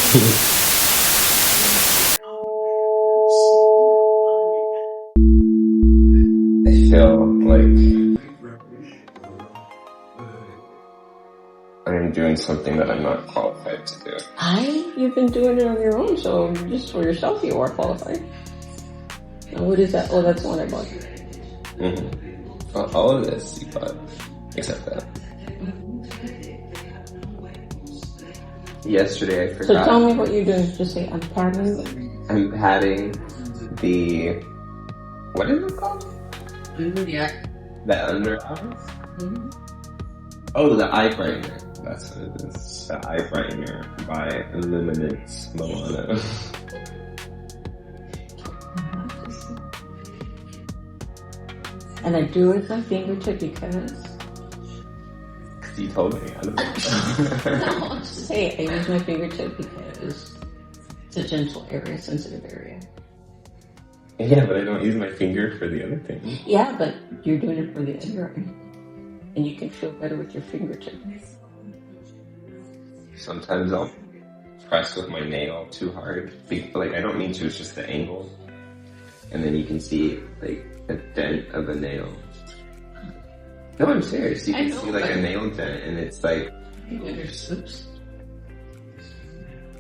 I feel like I'm doing something that I'm not qualified to do. You've been doing it on your own, so just for yourself you are qualified. And what is that? Oh, that's the one I bought. Well, all of this you bought, except that. Yesterday I forgot. So tell me what you're doing. Just say, I'm padding. I'm patting the, what is it called? Yeah. The under eyes? Oh, the eye brightener. That's what it is. The eye brightener by Illuminance Milano. And I do it with my fingertip because... You told me. I don't know. No, I'll just say I use my fingertip because it's a gentle area, sensitive area. Yeah, but I don't use my finger for the other thing. Yeah, but you're doing it for the other eye. And you can feel better with your fingertip. Sometimes I'll press with my nail too hard. Like, I don't mean to, it's just the angle. And then you can see, like, a dent of a nail. No, I'm serious. You can see, like, a nail dent, and it's like...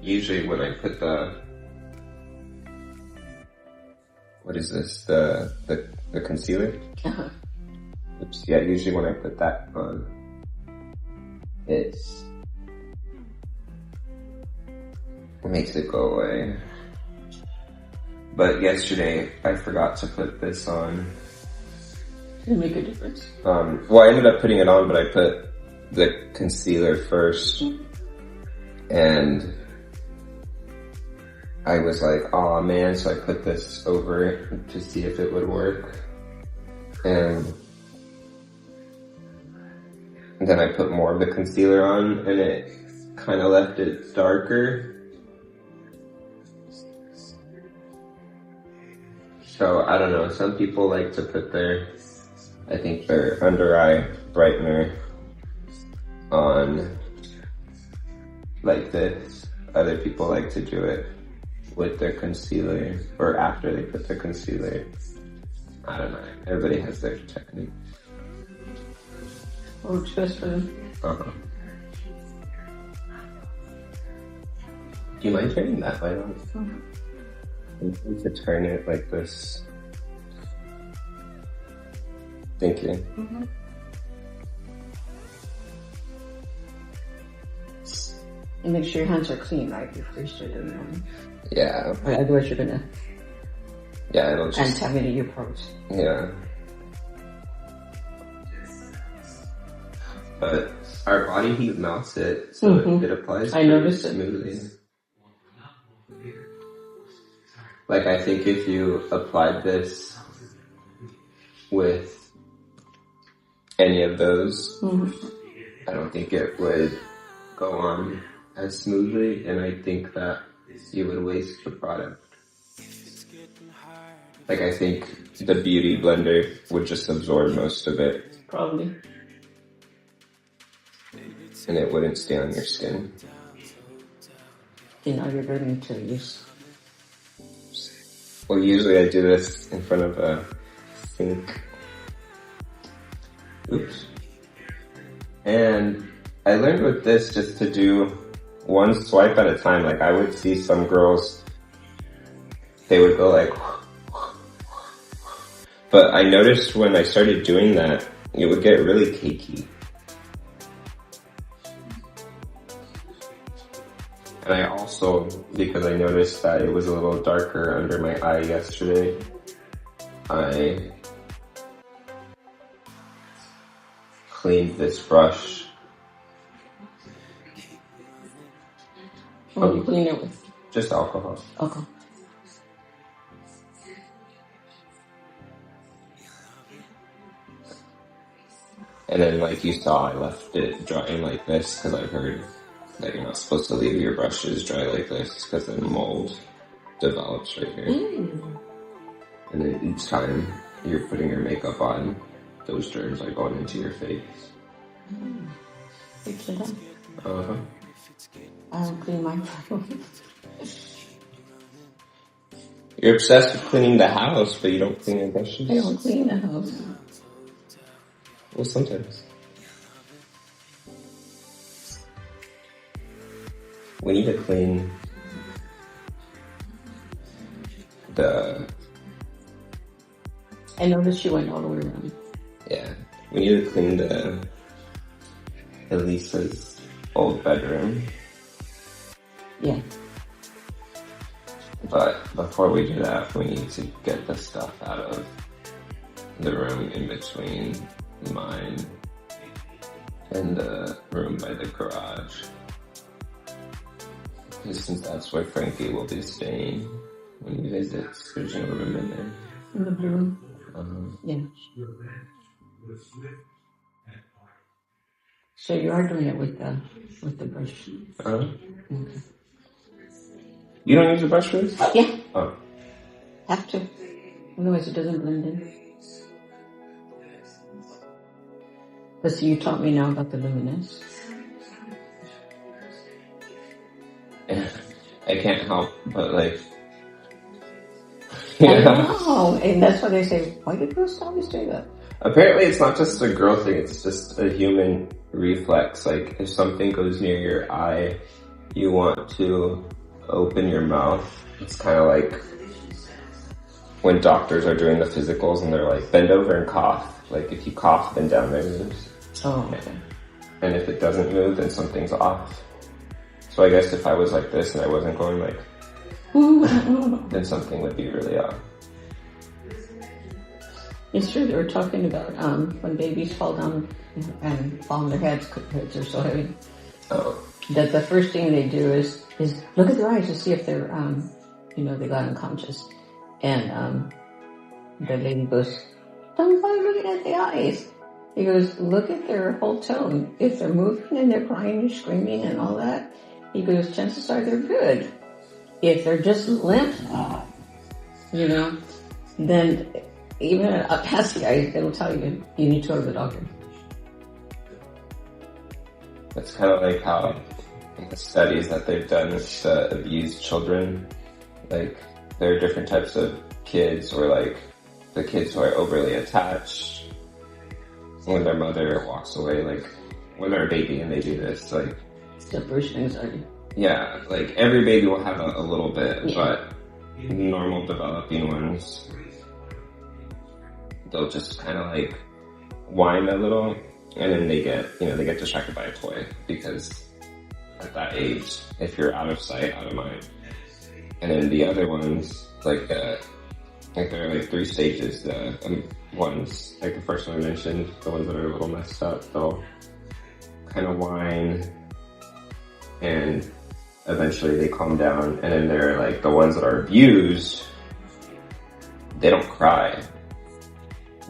Usually when I put the... What is this? The concealer? Uh-huh. Oops, yeah, usually when I put that on, it makes it go away. But yesterday, I forgot to put this on. Did it make a difference? Well, I ended up putting it on, but I put the concealer first. And I was like, aw man, so I put this over it to see if it would work. And then I put more of the concealer on, and it kind of left it darker. So, I don't know, some people like to put their under eye brightener on like this. Other people like to do it with their concealer, or after they put their concealer. I don't know, everybody has their technique. What works best for them? Do you mind turning that light on? You could turn it like this. Thank you. And make sure your hands are clean, right, before you start doing it. Yeah. Otherwise you're gonna it'll just contaminate your pores. Yeah. But our body heat melts it, so it applies smoothly. Like, I think if you applied this with any of those, I don't think it would go on as smoothly, and I think that you would waste the product. Like, I think the Beauty Blender would just absorb most of it. Probably. And it wouldn't stay on your skin. Okay, now you're ready to use. Well, usually I do this in front of a sink. Oops. And I learned with this just to do one swipe at a time. Like, I would see some girls, they would go like, but I noticed when I started doing that, it would get really cakey. And I also, because I noticed that it was a little darker under my eye yesterday, I cleaned this brush. What do you clean it with? Just alcohol. Okay. And then, like you saw, I left it drying like this because I heard that you're not supposed to leave your brushes dry like this because then mold develops right here. And then each time you're putting your makeup on, those germs are going into your face. Fix it up. Uh-huh. I don't clean my room. You're obsessed with cleaning the house, but you don't clean your brushes? I don't clean the house. Well, sometimes. We need to clean the... I noticed she went all the way around. Yeah. We need to clean the Elisa's old bedroom. Yeah. But before we do that, we need to get the stuff out of the room in between mine and the room by the garage. Because since that's where Frankie will be staying when he visits, there's no room in there. In the blue room? Yeah. So you are doing it with the brush? Okay. Okay. You don't use a brush for this? Yeah. Oh. Have to. Otherwise it doesn't blend in. But see, you taught me now about the luminous. Yeah. I can't help but like... I know, and that's why they say, why do girls always do that? Apparently it's not just a girl thing, it's just a human reflex. Like, if something goes near your eye, you want to open your mouth. It's kind of like when doctors are doing the physicals and they're like, bend over and cough. Like, if you cough, then down there moves. Oh, okay. And if it doesn't move, then something's off. So I guess if I was like this and I wasn't going like, then something would be really off. It's true, they were talking about when babies fall down and fall on their heads are so heavy. Oh. That the first thing they do is look at their eyes to see if they're, they got unconscious. And the lady goes, don't bother looking at the eyes. He goes, look at their whole tone. If they're moving and they're crying and screaming and all that, he goes, chances are they're good. If they're just limp, then even past the eyes, it'll tell you need to go to the doctor. That's kind of like how the studies that they've done with the abused children, like there are different types of kids, or like the kids who are overly attached when their mother walks away, like when they're a baby and they do this, like separation anxiety. Yeah, like every baby will have a little bit, but normal developing ones, they'll just kind of like whine a little, and then they get distracted by a toy, because at that age, if you're out of sight, out of mind. And then the other ones, like there are like 3 stages. The ones, like the first one I mentioned, the ones that are a little messed up, they'll kind of whine, and eventually they calm down. And then there are like the ones that are abused, they don't cry.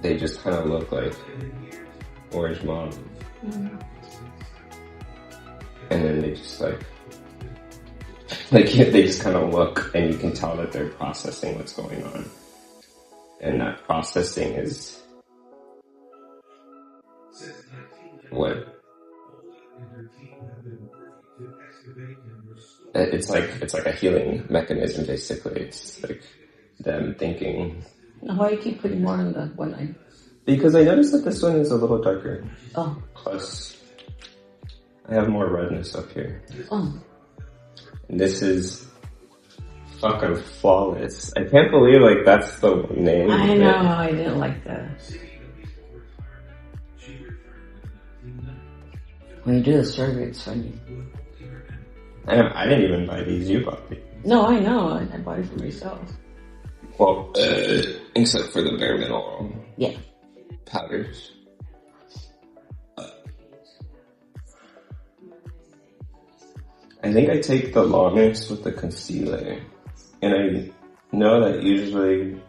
They just kind of look like, where's mom? Mm-hmm. And then they just like they just kind of look, and you can tell that they're processing what's going on. And that processing is what it's like a healing mechanism, basically. It's like them thinking. Why do you keep putting more on the one eye? Because I noticed that this one is a little darker. Oh. Plus, I have more redness up here. Oh. And this is fucking flawless. I can't believe like that's the name. I know, I didn't like that. When you do the survey, it's funny. I didn't even buy these, you bought these. No, I know, I bought it for myself. Well, except for the bare mineral. Yeah. Powders. I think I take the longest with the concealer. And I know that usually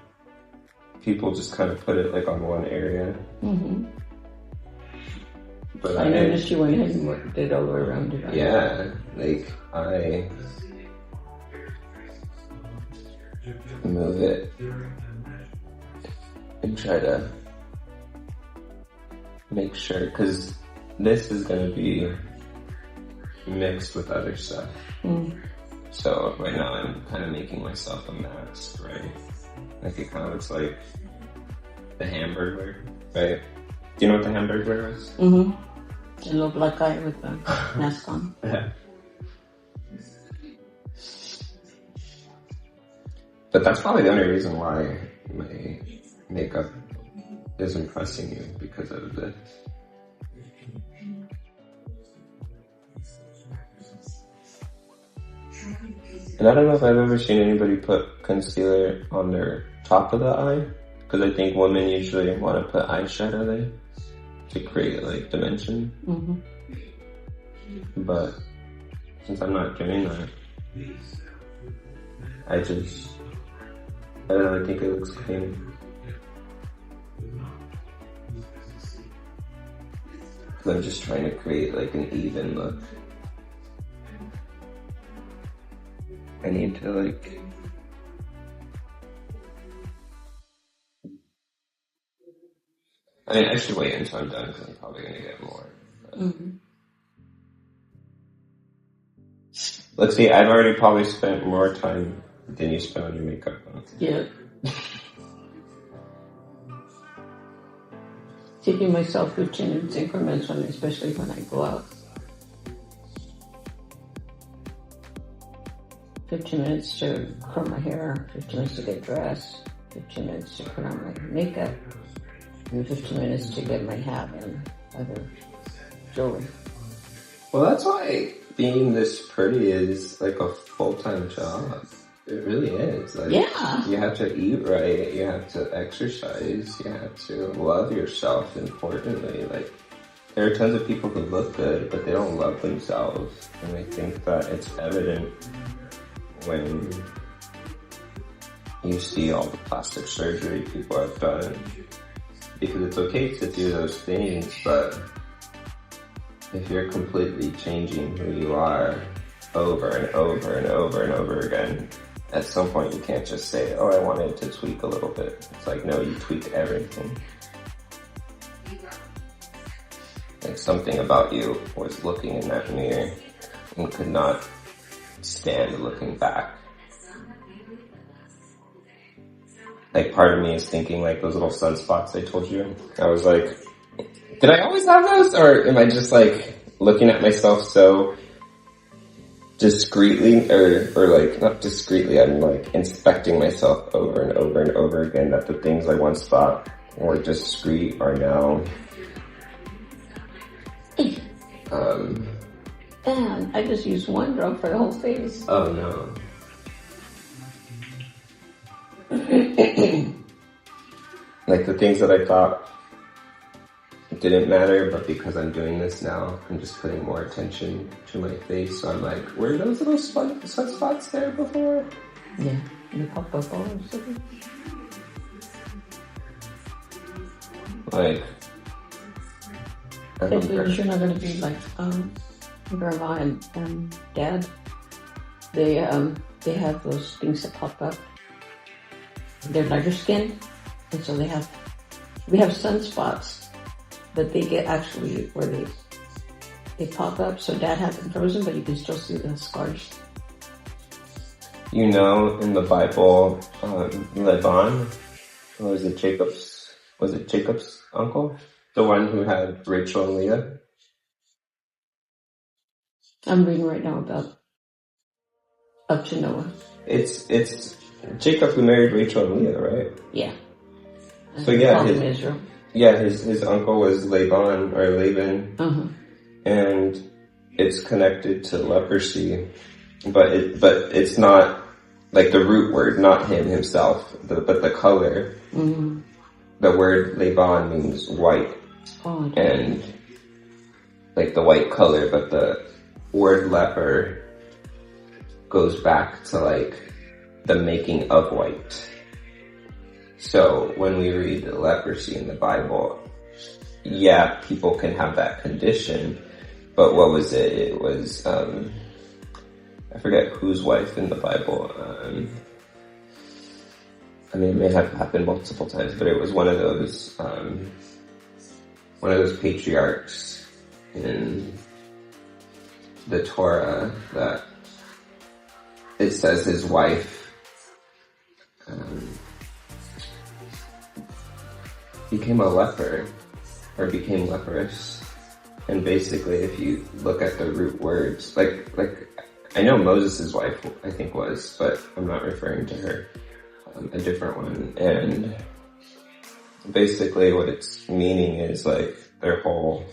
people just kind of put it like on one area. Mm-hmm. But I noticed you went ahead and worked it all the way around it. Yeah, like I move it and try to make sure, because this is going to be mixed with other stuff. So right now I'm kind of making myself a mask, right? Like it kind of looks like the Hamburglar, right? Do you know what the Hamburglar is? Mm-hmm. A little black guy with a mask on. Yeah. But that's probably the only reason why my makeup is impressing you, because of this. And I don't know if I've ever seen anybody put concealer on their top of the eye, because I think women usually want to put eyeshadow there to create like dimension. But since I'm not doing that, I don't know, I think it looks clean. I'm just trying to create like an even look. I need to like... I mean, I should wait until I'm done, because I'm probably going to get more. Let's see, I've already probably spent more time than you spent on your makeup. Yeah. Taking myself 15 minutes increments, especially when I go out. 15 minutes to curl my hair, 15 minutes to get dressed, 15 minutes to put on my makeup, and 15 minutes to get my hat and other jewelry. Well, that's why being this pretty is like a full-time job. It really is. Like, yeah. You have to eat right, you have to exercise, you have to love yourself, importantly. Like, there are tons of people who look good, but they don't love themselves. And I think that it's evident when you see all the plastic surgery people have done. Because it's okay to do those things, but if you're completely changing who you are over and over and over and over again, at some point you can't just say, oh, I wanted to tweak a little bit. It's like, no, you tweak everything. Like something about you was looking in that mirror and could not stand looking back. Like part of me is thinking like those little sunspots I told you. I was like, did I always have those? Or am I just like looking at myself so discreetly, or like not discreetly, I'm like inspecting myself over and over and over again, that the things I once thought were discreet are now And I just used one drug for the whole face. Oh no. Like the things that I thought didn't matter, but because I'm doing this now, I'm just putting more attention to my face. So I'm like, were those little sunspots there before? Yeah, you pop up all of a sudden. Like, You're not gonna be like grandma and dad. They have those things that pop up. They're lighter skinned, and so we have sunspots, but they get actually where they pop up. So dad has them frozen, but you can still see the scars. You know, in the Bible, Laban, was it Jacob's uncle? The one who had Rachel and Leah? I'm reading right now about up to Noah. It's Jacob who married Rachel and Leah, right? Yeah. So yeah, Israel. Yeah, his uncle was Laban, and it's connected to leprosy, but it's not like the root word, not him himself, but the color. Mm-hmm. The word Laban means white, and like the white color, but the word leper goes back to like the making of white. So when we read the leprosy in the Bible, yeah, people can have that condition, but what was it? It was, I forget whose wife in the Bible. I mean, it may have happened multiple times, but it was one of those patriarchs in the Torah that it says his wife became a leper, or became leprous. And basically, if you look at the root words, like I know Moses' wife, I think was, but I'm not referring to her, a different one. And basically what it's meaning is like their whole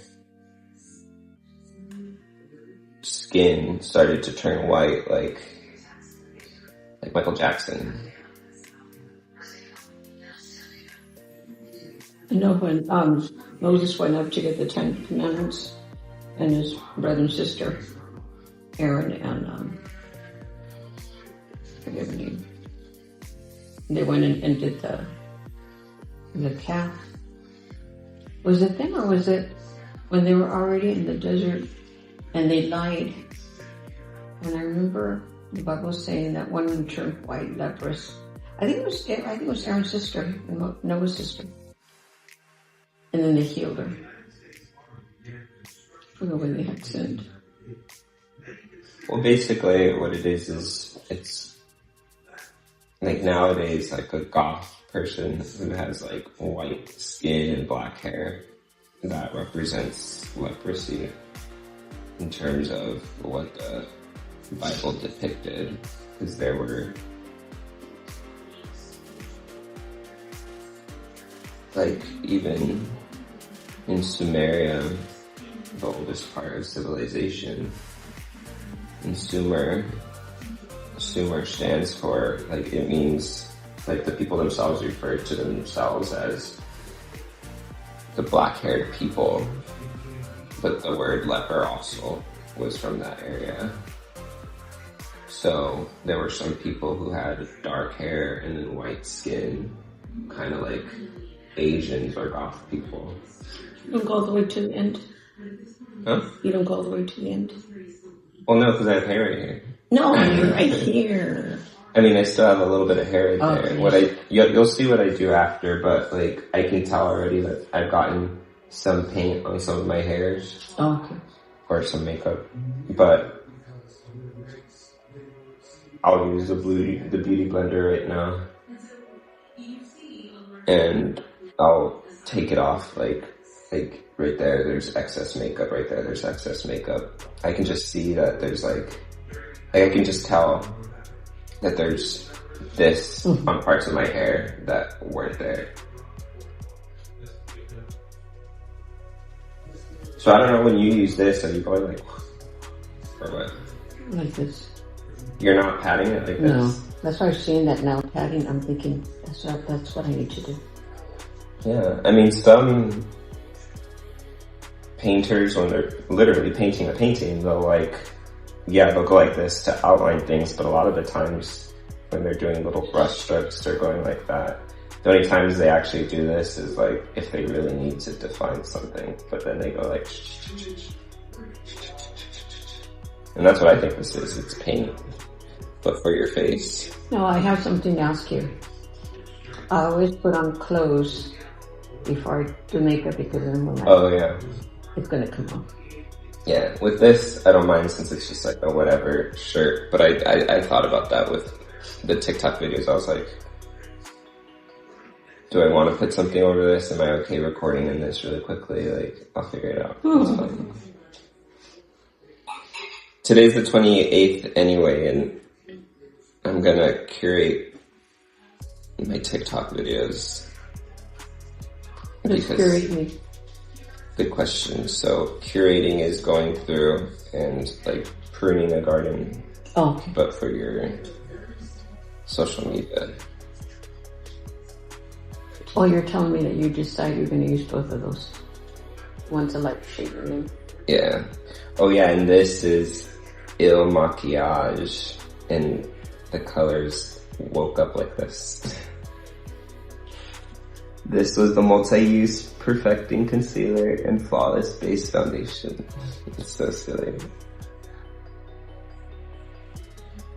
skin started to turn white, like Michael Jackson. I know when Moses went up to get the 10 Commandments, and his brother and sister, Aaron and I forget her name, they went in and did the calf. Was it them, or was it when they were already in the desert and they lied? And I remember the Bible saying that one of them turned white, leprous. I think it was Aaron's sister, Noah's sister. And then they healed her for the way they had sinned. Well, basically what it is it's like nowadays, like a goth person who has like white skin and black hair, that represents leprosy in terms of what the Bible depicted, because there were like, even in Sumeria, the oldest part of civilization, and Sumer stands for, like, it means, like, the people themselves refer to themselves as the black-haired people, but the word leper also was from that area. So there were some people who had dark hair and then white skin, kind of like Asians or goth people. You don't go all the way to the end? Huh? You don't go all the way to the end? Well, no, because I have hair right here. No, you're right here. I mean, I still have a little bit of hair right there. Okay. You'll see what I do after, but like, I can tell already that I've gotten some paint on some of my hairs. Oh, okay. Or some makeup. But I'll use the beauty blender right now. And I'll take it off, like right there, there's excess makeup, right there, there's excess makeup. I can just see that there's like I can just tell that there's this on parts of my hair that weren't there. So I don't know, when you use this, are you going like, or what? Like this. You're not patting it like this? No, that's why I'm seeing that now, patting, I'm thinking, that's what I need to do. Yeah, I mean, some painters, when they're literally painting a painting, they'll go like this to outline things, but a lot of the times when they're doing little brush strokes, they're going like that. The only times they actually do this is like if they really need to define something, but then they go like, and that's what I think this is, it's paint, but for your face. No, I have something to ask you. I always put on clothes before I do makeup, because then when it's gonna come off. Yeah, with this, I don't mind since it's just like a whatever shirt, but I thought about that with the TikTok videos. I was like, do I want to put something over this? Am I okay recording in this really quickly? Like, I'll figure it out. It's fine. Today's the 28th anyway, and I'm gonna curate my TikTok videos. Just curate me. Good question. So curating is going through and like pruning a garden. Oh, okay. But for your social media. Oh, you're telling me that you decide you're going to use both of those. One's a light shade name. Yeah. Oh yeah, and this is Il Maquillage, and the colors woke up like this. This was the multi-use perfecting concealer and flawless base foundation. It's so silly.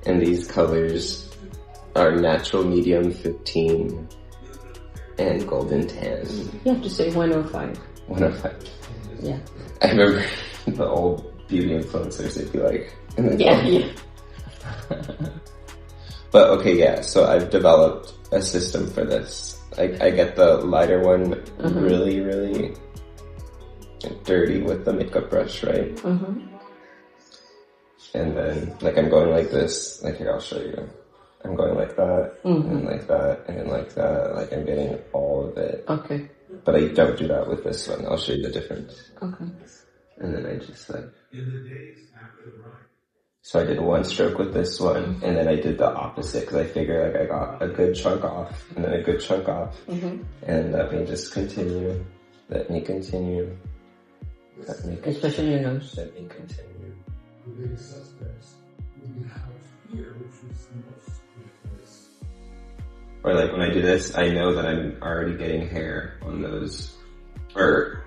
And these colors are natural medium 15 and golden tan. You have to say 105. 105. Yeah. I remember the old beauty influencers, if you like. Yeah. But okay, yeah, so I've developed a system for this. I get the lighter one really, really dirty with the makeup brush, right? And then, like, I'm going like this. Like, here, I'll show you. I'm going like that, and like that, and then like that. Like, I'm getting all of it. Okay. But I don't do that with this one. I'll show you the difference. Okay. And then I just like... So I did one stroke with this one, and then I did the opposite, because I figured, like, I got a good chunk off, and then a good chunk off. And let me just continue. Let me continue. Let me continue. Especially your nose. Let me continue. Or like when I do this, I know that I'm already getting hair on those, or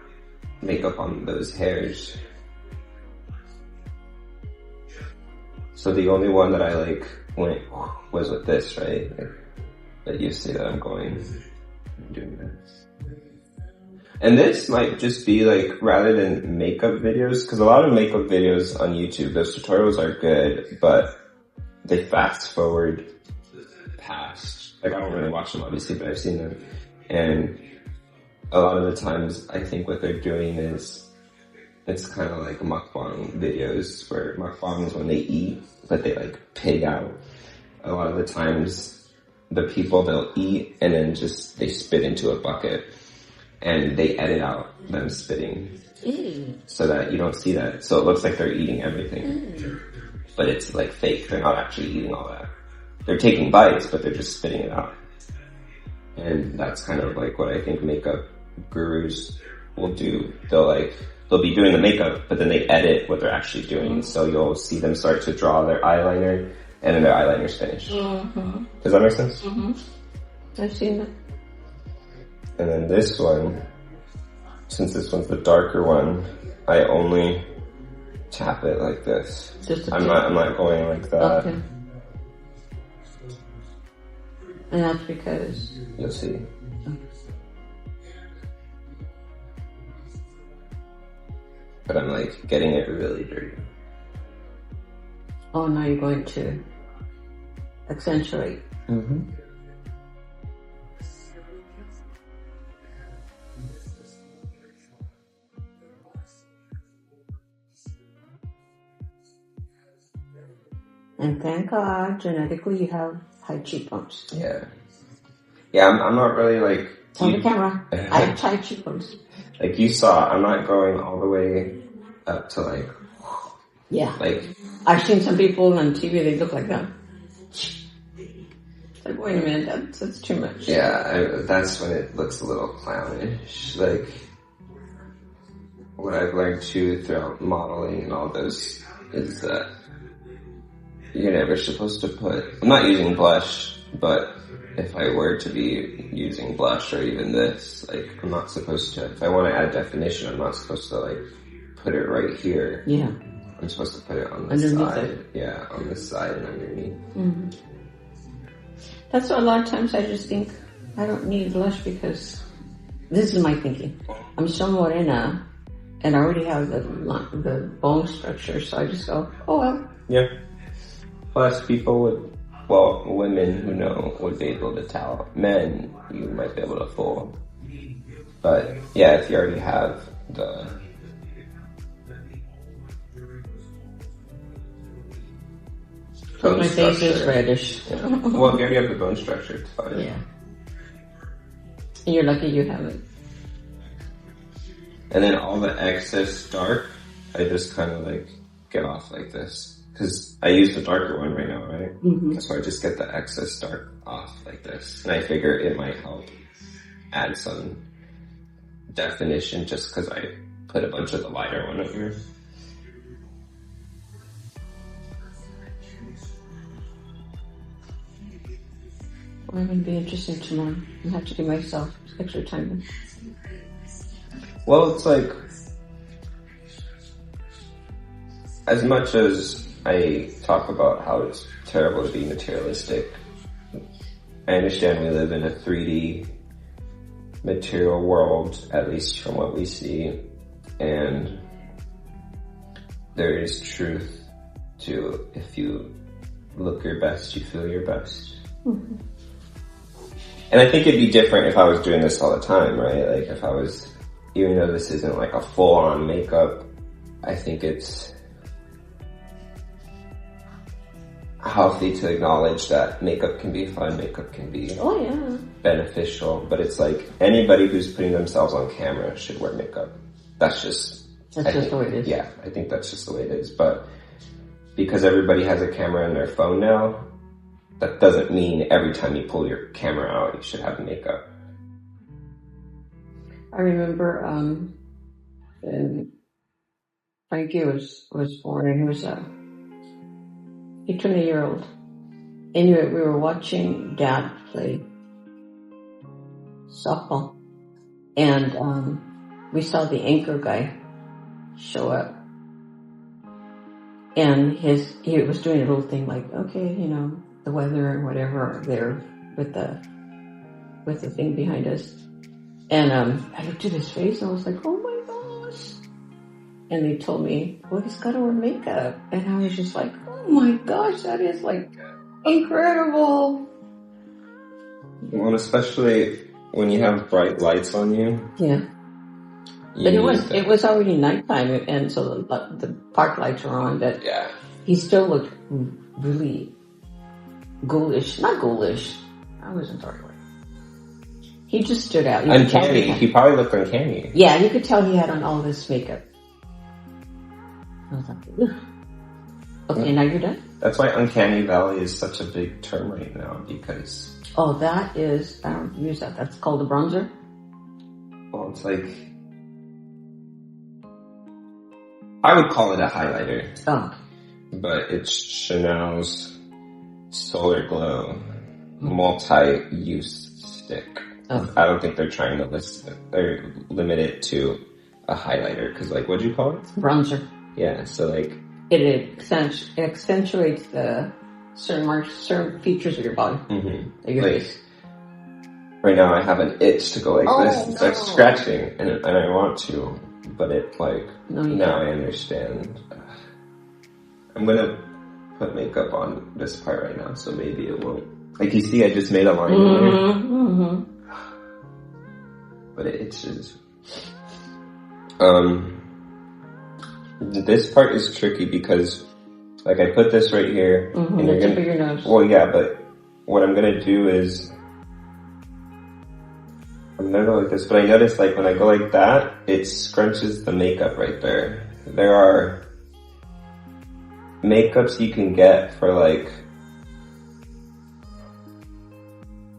makeup on those hairs. So the only one that I like went was with this, right? Like, but you see that I'm doing this. And this might just be like, rather than makeup videos, because a lot of makeup videos on YouTube, those tutorials are good, but they fast forward past. Like, I don't really watch them obviously, but I've seen them. And a lot of the times, I think what they're doing is, it's kind of like mukbang videos, where mukbang is when they eat, but they like pig out. A lot of the times, the people, they'll eat and then just, they spit into a bucket. And they edit out them spitting so that you don't see that. So it looks like they're eating everything. But it's like fake. They're not actually eating all that. They're taking bites, but they're just spitting it out. And that's kind of like what I think makeup gurus will do. They'll be doing the makeup, but then they edit what they're actually doing. So you'll see them start to draw their eyeliner, and then their eyeliner's finished. Does that make sense? I've seen that. And then this one, since this one's the darker one, I only tap it like this. I'm not going like that. Okay. And that's because... You'll see. But I'm like getting it really dirty. Oh, now you're going to accentuate. And thank God, genetically, you have high cheekbones. Yeah. Yeah, I'm not really like... Tell the camera, I have high cheekbones. Like you saw, I'm not going all the way up to like... Yeah. Like... I've seen some people on TV, they look like that. Like, wait a minute, that's too much. Yeah, that's when it looks a little clownish. Like, what I've learned too throughout modeling and all those is that you're never supposed to put... I'm not using blush, but if I were to be using blush or even this, like, I'm not supposed to... If I want to add definition, I'm not supposed to, like, put it right here. Yeah. I'm supposed to put it on the underneath side. It. Yeah, on the side and underneath. That's why a lot of times I just think I don't need blush because this is my thinking. I'm so morena and I already have the bone structure, so I just go, oh well. Yeah. Plus, people would, well, women who know would be able to tell. Men, you might be able to fool. But yeah, if you already have the But my face is reddish. Yeah. Well, if you already have the bone structure, it's fine. Yeah. And you're lucky you have it. And then all the excess dark, I just kind of like get off like this. Because I use the darker one right now, right? So I just get the excess dark off like this. And I figure it might help add some definition just because I put a bunch of the lighter one over. Well, it would be interesting tomorrow. I have to give myself extra time. Well, it's like, as much as I talk about how it's terrible to be materialistic, I understand we live in a 3D material world, at least from what we see, and there is truth to if you look your best, you feel your best. Mm-hmm. And I think it'd be different if I was doing this all the time, right? Like if I was, even though this isn't like a full-on makeup, I think it's healthy to acknowledge that makeup can be fun, makeup can be beneficial, but it's like anybody who's putting themselves on camera should wear makeup. That's just the way it is. Yeah, I think that's just the way it is. But because everybody has a camera in their phone now, that doesn't mean every time you pull your camera out, you should have makeup. I remember when Frankie was born, and he turned a year old. And we were watching Dad play softball. And we saw the anchor guy show up. And he was doing a little thing like, okay, you know, the weather and whatever there with the thing behind us. And I looked at his face and I was like, oh my gosh. And they told me, well, he's got to wear makeup. And I was just like, oh my gosh, that is like incredible. Well, especially when you have bright lights on you. Yeah. But it was already nighttime, and so the park lights were on, but he still looked really ghoulish. Not ghoulish. I wasn't talking about it. He just stood out. Uncanny. He probably looked uncanny. Yeah, you could tell he had on all this makeup. I was like, ugh. Okay, now you're done? That's why Uncanny Valley is such a big term right now, because... Oh, that is... I don't use that. That's called a bronzer? Well, it's like... I would call it a highlighter. Oh. But it's Chanel's Solar Glow multi-use stick. Oh. I don't think they're trying to limit it to a highlighter, because like, what'd you call it? Bronzer. Yeah, so like... It accentuates the certain features of your body. Mm-hmm. Of your face. Right now I have an itch to go like this. It's like scratching, and I want to, but it like, now I understand. I'm gonna put makeup on this part right now, so maybe it won't. Like you see, I just made a line in there. Mm-hmm. But it itches. This part is tricky because, like, I put this right here, and you're gonna. Your nose. Well, yeah, but what I'm gonna do is, I'm gonna go like this. But I noticed, like, when I go like that, it scrunches the makeup right there. There are makeups you can get for like,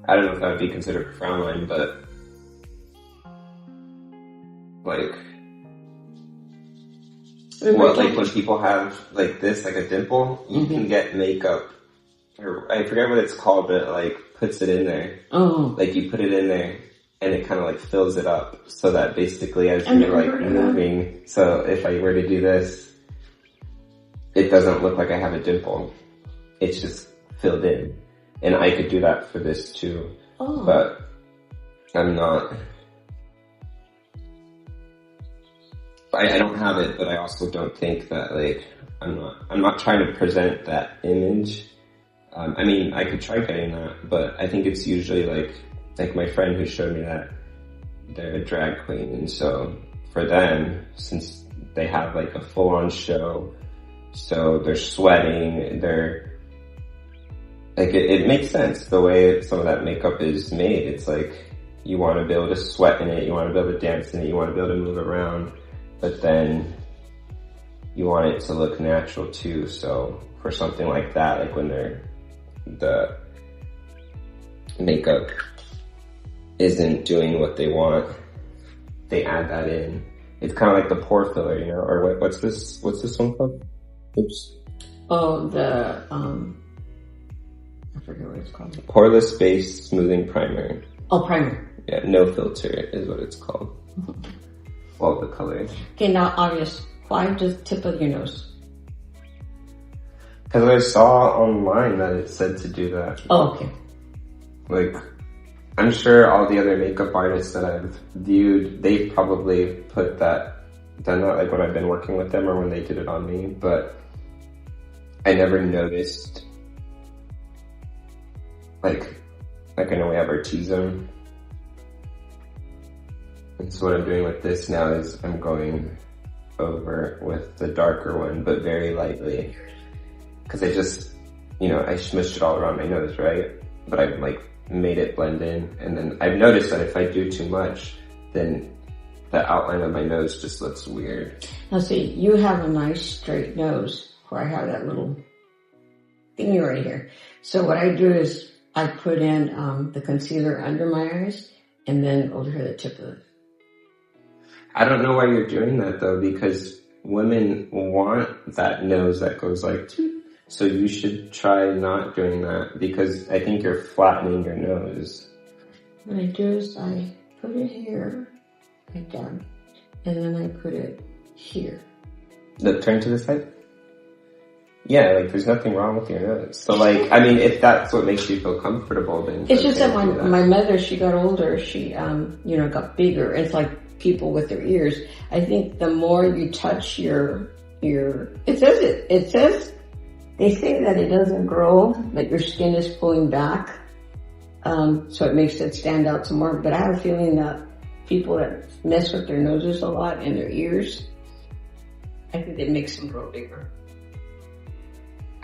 I don't know if that would be considered frown line, but like. Well, like when people have like this, like a dimple, you can get makeup, or I forget what it's called, but it like puts it in there. Oh. Like you put it in there and it kind of like fills it up so that basically as you're like moving, so if I were to do this, it doesn't look like I have a dimple. It's just filled in. And I could do that for this too, but I'm not... I don't have it, but I also don't think that like, I'm not trying to present that image. I mean, I could try getting that, but I think it's usually like my friend who showed me that, they're a drag queen, and so for them, since they have like a full-on show, so they're sweating, they're, like it makes sense the way some of that makeup is made. It's like, you want to be able to sweat in it, you want to be able to dance in it, you want to be able to move around. But then you want it to look natural too. So for something like that, like when the makeup isn't doing what they want, they add that in. It's kind of like the pore filler, you know, or what's this one called? Oops. Oh, the, I forget what it's called. Poreless Base Smoothing Primer. Oh, primer. Yeah, no filter is what it's called. All the colors. Okay, now obvious. Why just tip of your nose? Because I saw online that it said to do that. Oh, okay. Like, I'm sure all the other makeup artists that I've viewed, they probably put that done that, like when I've been working with them or when they did it on me, but I never noticed, like I know we have our T-zone. And so what I'm doing with this now is I'm going over with the darker one, but very lightly. Cause I just, I smushed it all around my nose, right? But I've like made it blend in. And then I've noticed that if I do too much, then the outline of my nose just looks weird. Now see, you have a nice straight nose where I have that little thingy right here. So what I do is I put in the concealer under my eyes and then over here the tip of it. I don't know why you're doing that though, because women want that nose that goes like, so you should try not doing that because I think you're flattening your nose. What I do is I put it here, like down, and then I put it here. Turn to the side? Yeah, like there's nothing wrong with your nose. So like, I mean, if that's what makes you feel comfortable, then it's just that my mother, she got older, she, got bigger. It's like people with their ears. I think the more you touch it says, they say that it doesn't grow, that your skin is pulling back. So it makes it stand out some more. But I have a feeling that people that mess with their noses a lot and their ears, I think it makes them grow bigger.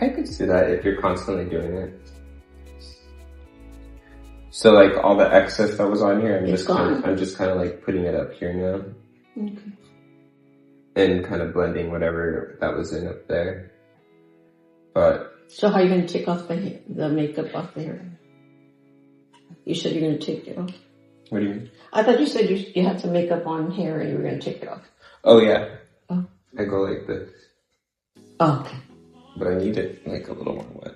I could see that if you're constantly doing it. So like all the excess that was on here, I'm just kind of like putting it up here now. Okay. And kind of blending whatever that was in up there. But. So how are you going to take off the makeup off the hair? You said you're going to take it off. What do you mean? I thought you said you had some makeup on hair and you were going to take it off. Oh yeah. Oh. I go like this. Oh, okay. But I need it like a little more wet.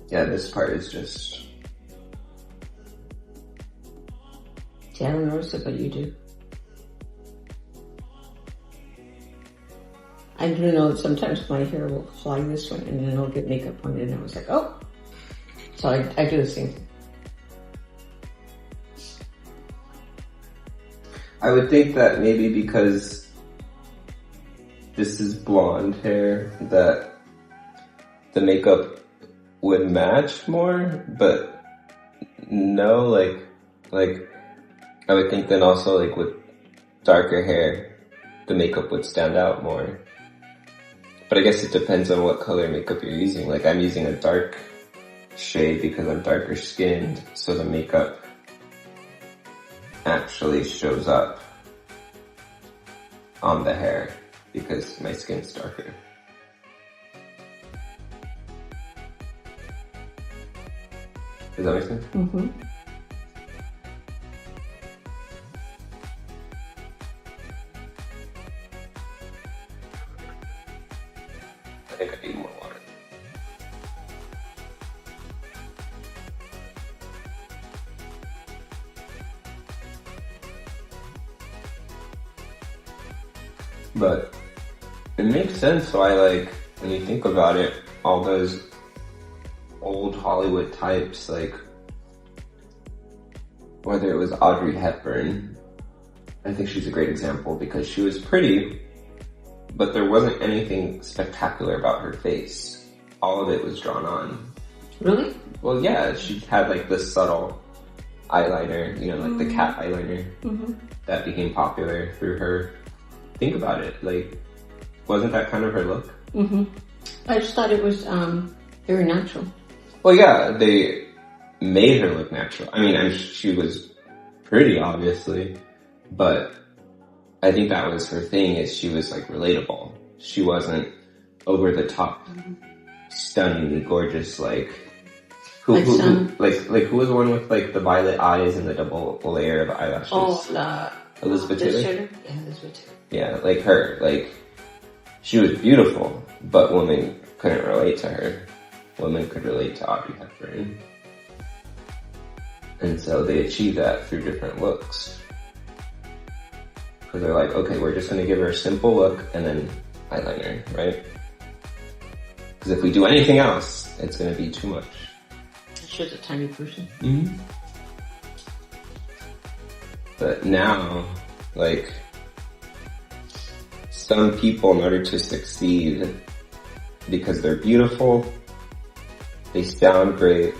Yeah, this part is just... See, I don't notice it, but you do. I do know that sometimes my hair will fly this way and then I'll get makeup on it and I was like, oh. So I do the same thing. I would think that maybe because this is blonde hair that the makeup would match more, but no, like I would think then also like with darker hair, the makeup would stand out more. But I guess it depends on what color makeup you're using. Like I'm using a dark shade because I'm darker skinned, so the makeup actually shows up on the hair because my skin's darker. Does that make sense? Mm-hmm. I think I need more water. But it makes sense why, like, when you think about it, all those old Hollywood types, like, whether it was Audrey Hepburn, I think she's a great example because she was pretty, but there wasn't anything spectacular about her face. All of it was drawn on. Really? Well, yeah, she had like this subtle eyeliner, like the cat eyeliner that became popular through her. Think about it, like, wasn't that kind of her look? I just thought it was very natural. Well, yeah, they made her look natural. I mean, she was pretty, obviously, but I think that was her thing, is she was like relatable. She wasn't over the top, stunningly gorgeous, like who was the one with like the violet eyes and the double layer of eyelashes? Oh, Elizabeth Taylor? Yeah, Elizabeth Taylor. Yeah, like her, like she was beautiful, but women couldn't relate to her. Women could relate to Audrey Hepburn. And so they achieved that through different looks. Because they're like, okay, we're just gonna give her a simple look and then eyeliner, right? Because if we do anything else, it's gonna be too much. She's a tiny person. Mm-hmm. But now, like, some people, in order to succeed, because they're beautiful, they sound great,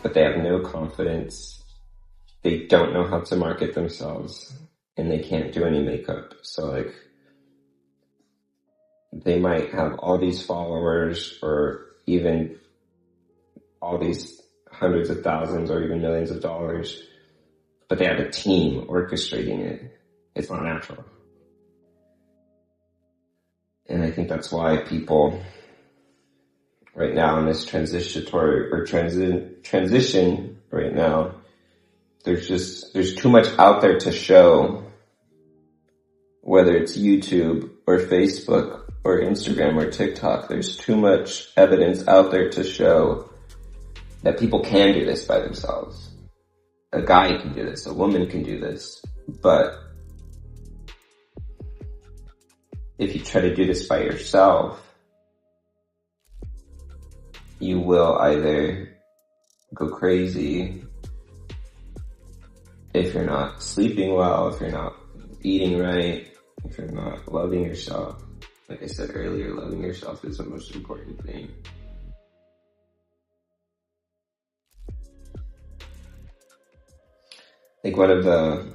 but they have no confidence, they don't know how to market themselves, and they can't do any makeup. So like, they might have all these followers or even all these hundreds of thousands or even millions of dollars, but they have a team orchestrating it. It's not natural. And I think that's why people right now in this transition right now, there's too much out there to show, whether it's YouTube or Facebook or Instagram or TikTok. There's too much evidence out there to show that people can do this by themselves. A guy can do this, a woman can do this, but if you try to do this by yourself, you will either go crazy if you're not sleeping well, if you're not eating right, if you're not loving yourself. Like I said earlier, loving yourself is the most important thing. Like one of the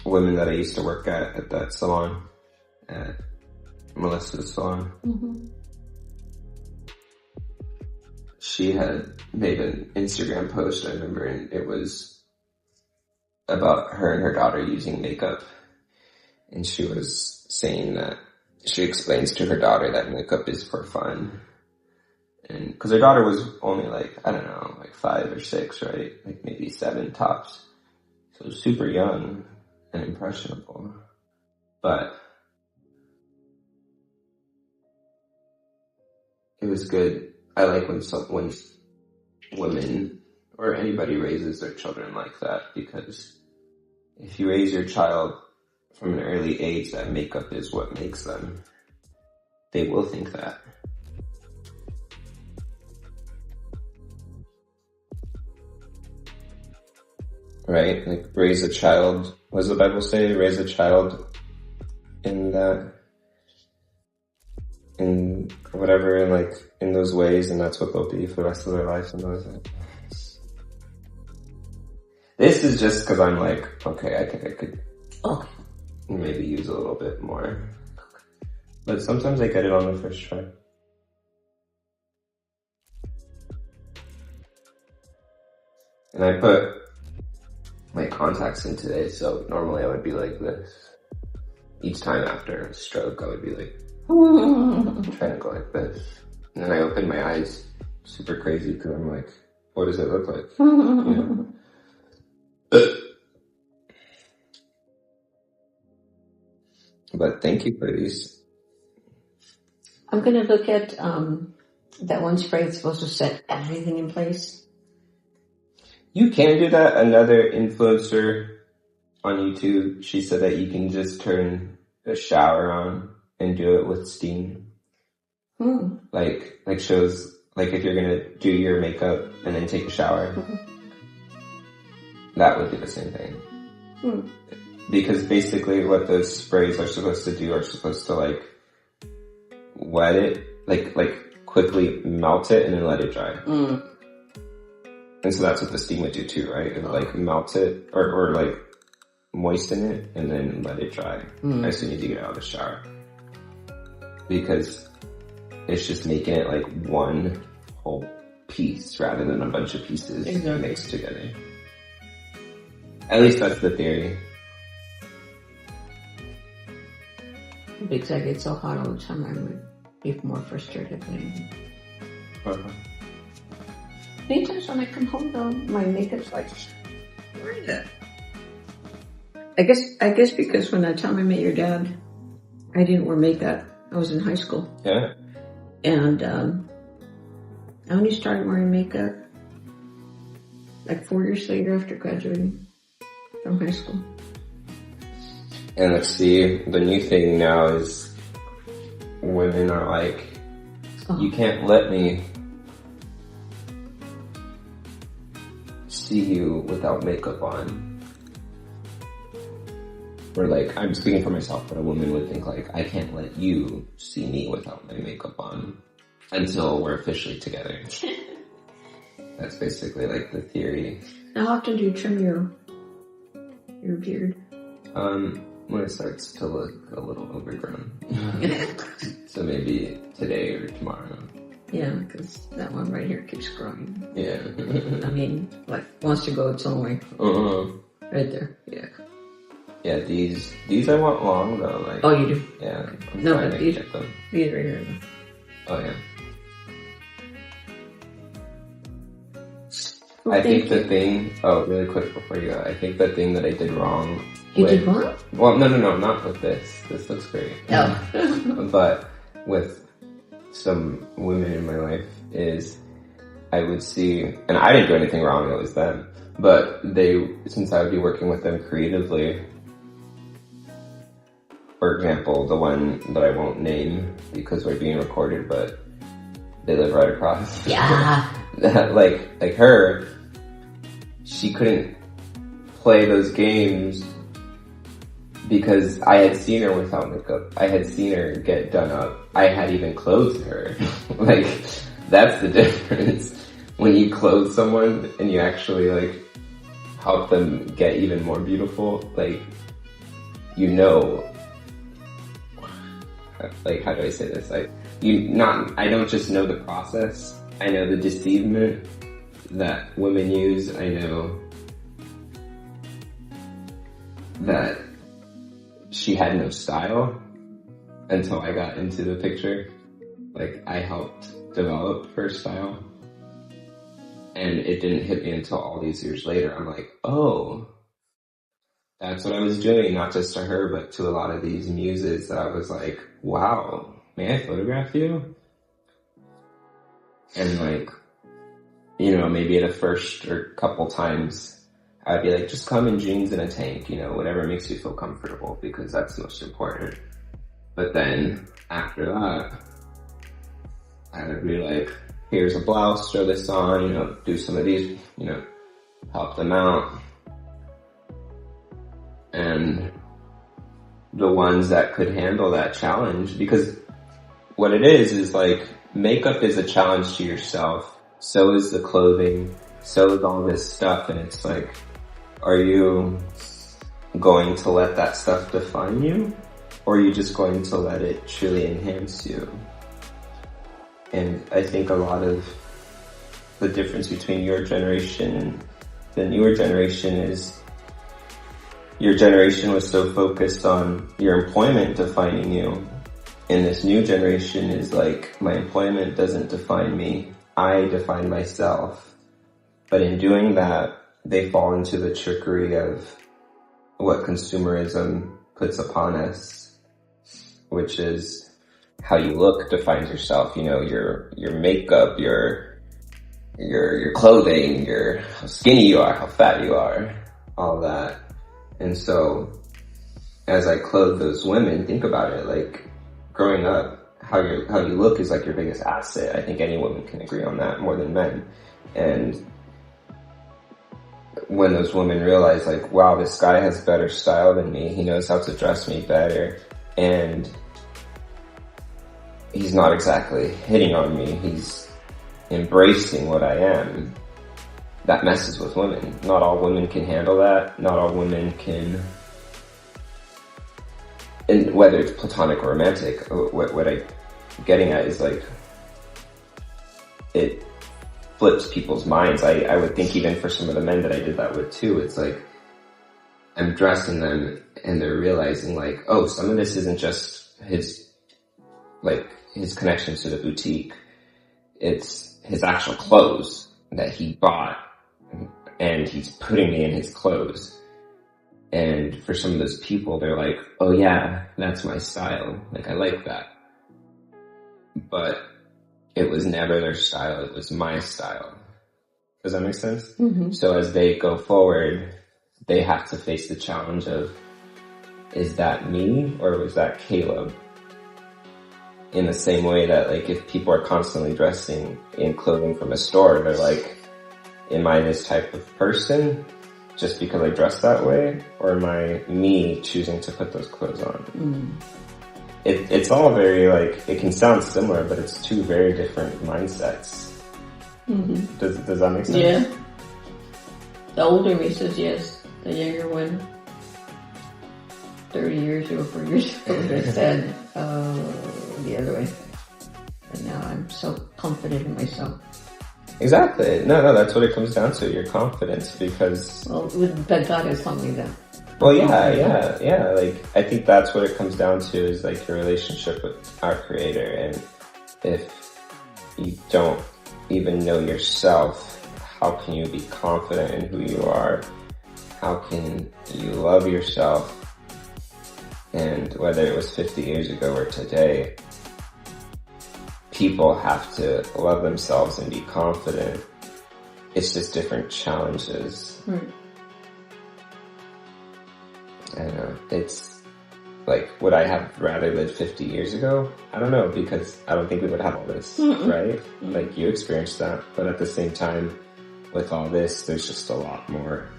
women that I used to work at that salon, at Melissa's salon, she had made an Instagram post, I remember, and it was about her and her daughter using makeup. And she was saying that she explains to her daughter that makeup is for fun. And cause her daughter was only like, I don't know, like 5 or 6, right? Like maybe 7 tops. So super young and impressionable. But it was good. I like when women or anybody raises their children like that, because if you raise your child from an early age that makeup is what makes them, they will think that. Right? Like raise a child, what does the Bible say? Raise a child in that, in whatever, in like, in those ways, and that's what they'll be for the rest of their life. And those things. This is just cause I'm like, okay, I think I could maybe use a little bit more. But sometimes I get it on the first try. And I put my contacts in today, so normally I would be like this. Each time after a stroke, I would be like, trying to go like this. And then I open my eyes super crazy because I'm like, what does it look like? You know? But thank you for these. I'm going to look at that one spray that's supposed to set everything in place. You can do that. Another influencer on YouTube, she said that you can just turn a shower on and do it with steam. Like shows, like if you're gonna do your makeup and then take a shower, that would do the same thing. Because basically what those sprays are supposed to do are supposed to like wet it, like quickly melt it and then let it dry. And so that's what the steam would do too, right? It would like melt it or like moisten it and then let it dry as soon as you get out of the shower. Because it's just making it like one whole piece rather than a bunch of pieces mixed together. At least that's the theory. Because I get so hot all the time, I would be more frustrated than many times when I come home though, my makeup's like, where is it? I guess because when that time I met your dad, I didn't wear makeup. I was in high school. Yeah. And I only started wearing makeup like 4 years later after graduating from high school. And let's see, the new thing now is women are like, you can't let me see you without makeup on. Or like, I'm speaking for myself, but a woman would think like, I can't let you see me without my makeup on until we're officially together. That's basically like the theory. How often do you trim your beard? When it starts to look a little overgrown. So maybe today or tomorrow. Yeah, because that one right here keeps growing. Yeah. I mean, like, wants to go its own way. Right there, yeah. Yeah, these I want long though. Like, oh, you do? Yeah. I'm no, trying but to these get them. These right here. Oh yeah. Well, I think the thing. Oh, really quick before you go. I think the thing that I did wrong. You did what? Well, no, not with this. This looks great. Oh. But with some women in my life is I would see, and I didn't do anything wrong, it was them. But since I would be working with them creatively, for example, the one that I won't name because we're being recorded, but they live right across. Yeah. like her, she couldn't play those games because I had seen her without makeup. I had seen her get done up. I had even clothed her. Like, that's the difference. When you clothe someone and you actually like help them get even more beautiful, like, you know, like, how do I say this? Like, I don't just know the process. I know the deceivement that women use. I know that she had no style until I got into the picture. Like, I helped develop her style. And it didn't hit me until all these years later. I'm like, oh, that's what I was doing, not just to her, but to a lot of these muses that I was like, wow, may I photograph you? And like, you know, maybe at a first or couple times, I'd be like, just come in jeans and a tank, you know, whatever makes you feel comfortable, because that's most important. But then after that, I would be like, here's a blouse, throw this on, you know, do some of these, you know, help them out. And the ones that could handle that challenge, because what it is like, makeup is a challenge to yourself. So is the clothing. So is all this stuff. And it's like, are you going to let that stuff define you? Or are you just going to let it truly enhance you? And I think a lot of the difference between your generation and the newer generation is your generation was so focused on your employment defining you. And this new generation is like, my employment doesn't define me. I define myself. But in doing that, they fall into the trickery of what consumerism puts upon us, which is how you look defines yourself. You know, your makeup, your clothing, how skinny you are, how fat you are, all that. And so, as I clothe those women, think about it, like, growing up, how you look is like your biggest asset. I think any woman can agree on that more than men. And when those women realize, like, wow, this guy has better style than me, he knows how to dress me better, and he's not exactly hitting on me, he's embracing what I am, that messes with women. Not all women can handle that. Not all women can, and whether it's platonic or romantic, what I'm getting at is like, it flips people's minds. I would think even for some of the men that I did that with too, it's like, I'm dressing them and they're realizing like, oh, some of this isn't just his connections to the boutique. It's his actual clothes that he bought and he's putting me in his clothes. And for some of those people, they're like, oh yeah, that's my style. Like, I like that. But it was never their style, it was my style. Does that make sense? Mm-hmm. So as they go forward, they have to face the challenge of, is that me or was that Caleb? In the same way that like if people are constantly dressing in clothing from a store, they're like, am I this type of person just because I dress that way? Or am I me choosing to put those clothes on? It's all very like, it can sound similar, but it's two very different mindsets. Does that make sense? Yeah. The older me says yes. The younger one, 30 years or 4 years ago, they said the other way. And now I'm so confident in myself. Exactly. No, that's what it comes down to, your confidence, because... Well, but God has taught me that. Well, yeah. Like, I think that's what it comes down to, is like your relationship with our Creator. And if you don't even know yourself, how can you be confident in who you are? How can you love yourself? And whether it was 50 years ago or today, people have to love themselves and be confident. It's just different challenges. I don't know. It's like, would I have rather lived 50 years ago? I don't know, because I don't think we would have all this, right? Like, you experienced that. But at the same time, with all this, there's just a lot more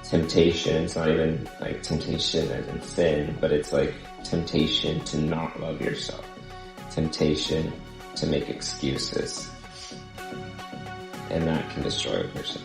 temptation. It's not even like temptation as in sin, but it's like temptation to not love yourself. Temptation to make excuses. And that can destroy a person.